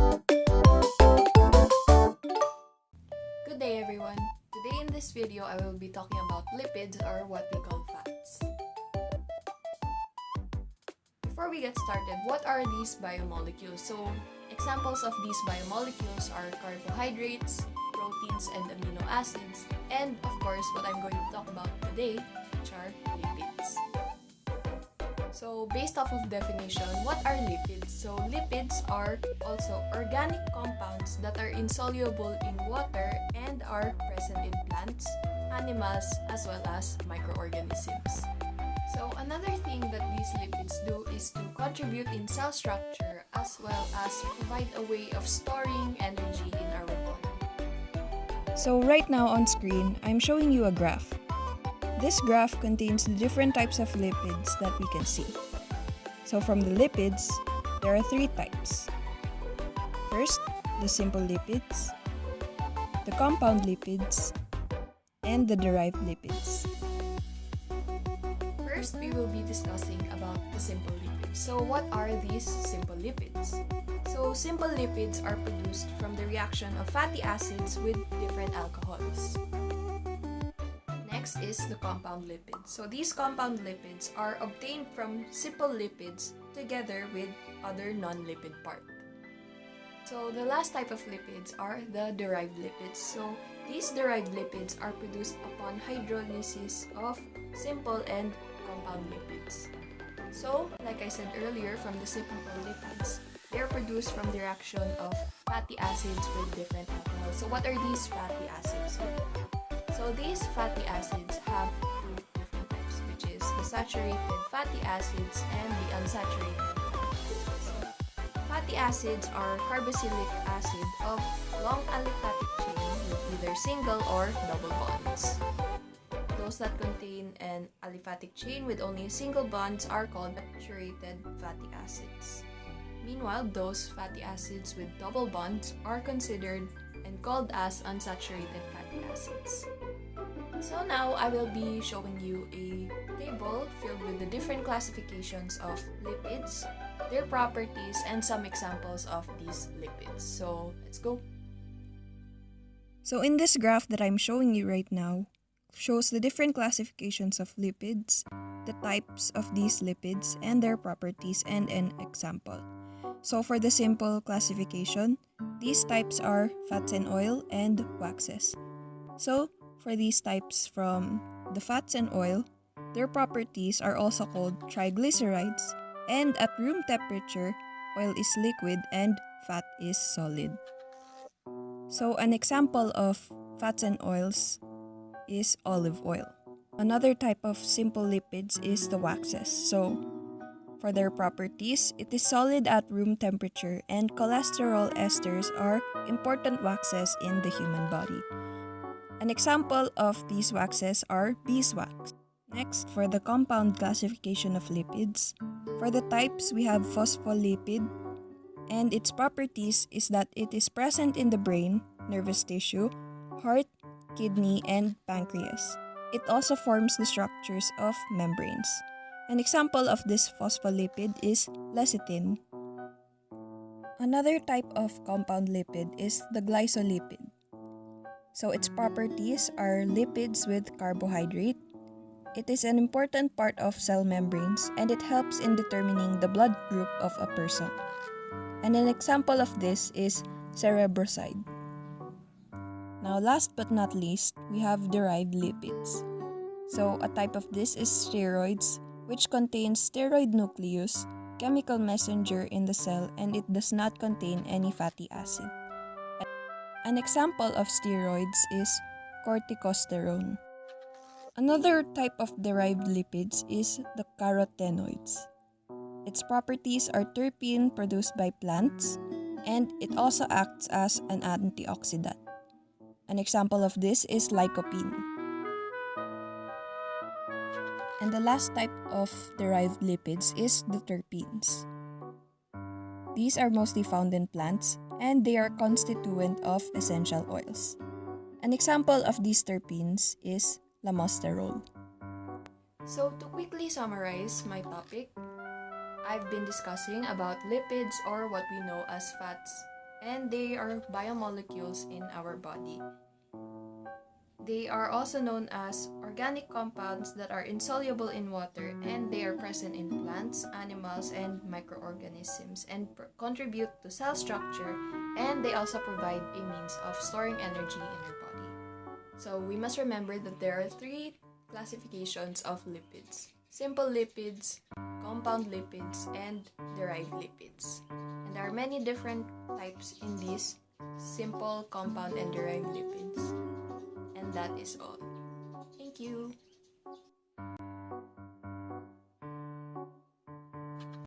Good day everyone! Today in this video I will be talking about lipids, or what we call fats. Before we get started, what are these biomolecules? So examples of these biomolecules are carbohydrates, proteins, and amino acids, and of course what I'm going to talk about today, which are lipids. So based off of definition, what are lipids? So lipids are also organic compounds that are insoluble in water and are present in plants, animals, as well as microorganisms. So another thing that these lipids do is to contribute in cell structure as well as provide a way of storing energy in our body. So right now on screen, I'm showing you a graph. This graph contains the different types of lipids that we can see. So from the lipids, there are three types. First, the simple lipids, the compound lipids, and the derived lipids. First, we will be discussing about the simple lipids. So what are these simple lipids? So simple lipids are produced from the reaction of fatty acids with different alcohols. Next is the compound lipids. So these compound lipids are obtained from simple lipids together with other non-lipid part. So the last type of lipids are the derived lipids. So these derived lipids are produced upon hydrolysis of simple and compound lipids. So like I said earlier, from the simple lipids, they are produced from the reaction of fatty acids with different alcohols. So what are these fatty acids? So these fatty acids have two different types, which is the saturated fatty acids and the unsaturated fatty acids. Fatty acids are carboxylic acid of long aliphatic chain with either single or double bonds. Those that contain an aliphatic chain with only single bonds are called saturated fatty acids. Meanwhile, those fatty acids with double bonds are considered and called as unsaturated fatty acids. So now I will be showing you a table filled with the different classifications of lipids, their properties, and some examples of these lipids. So let's go. So in this graph that I'm showing you right now, shows the different classifications of lipids, the types of these lipids, and their properties, and an example. So for the simple classification, these types are fats and oil and waxes. So for these types from the fats and oil, their properties are also called triglycerides, and at room temperature, oil is liquid and fat is solid. So an example of fats and oils is olive oil. Another type of simple lipids is the waxes. So for their properties, it is solid at room temperature, and cholesterol esters are important waxes in the human body. An example of these waxes are beeswax. Next, for the compound classification of lipids, for the types we have phospholipid, and its properties is that it is present in the brain, nervous tissue, heart, kidney, and pancreas. It also forms the structures of membranes. An example of this phospholipid is lecithin. Another type of compound lipid is the glycolipid. So its properties are lipids with carbohydrate. It is an important part of cell membranes, and it helps in determining the blood group of a person. And an example of this is cerebroside. Now last but not least, we have derived lipids. So a type of this is steroids, which contains steroid nucleus, chemical messenger in the cell, and it does not contain any fatty acid. An example of steroids is corticosterone. Another type of derived lipids is the carotenoids. Its properties are terpene produced by plants, and it also acts as an antioxidant. An example of this is lycopene. And the last type of derived lipids is the terpenes. These are mostly found in plants, and they are constituent of essential oils. An example of these terpenes is lamosterol. So to quickly summarize my topic, I've been discussing about lipids, or what we know as fats, and they are biomolecules in our body. They are also known as organic compounds that are insoluble in water, and they are present in plants, animals, and microorganisms and contribute to cell structure, and they also provide a means of storing energy in our body. So we must remember that there are three classifications of lipids: simple lipids, compound lipids, and derived lipids. And there are many different types in these simple, compound, and derived lipids. And that is all. Thank you.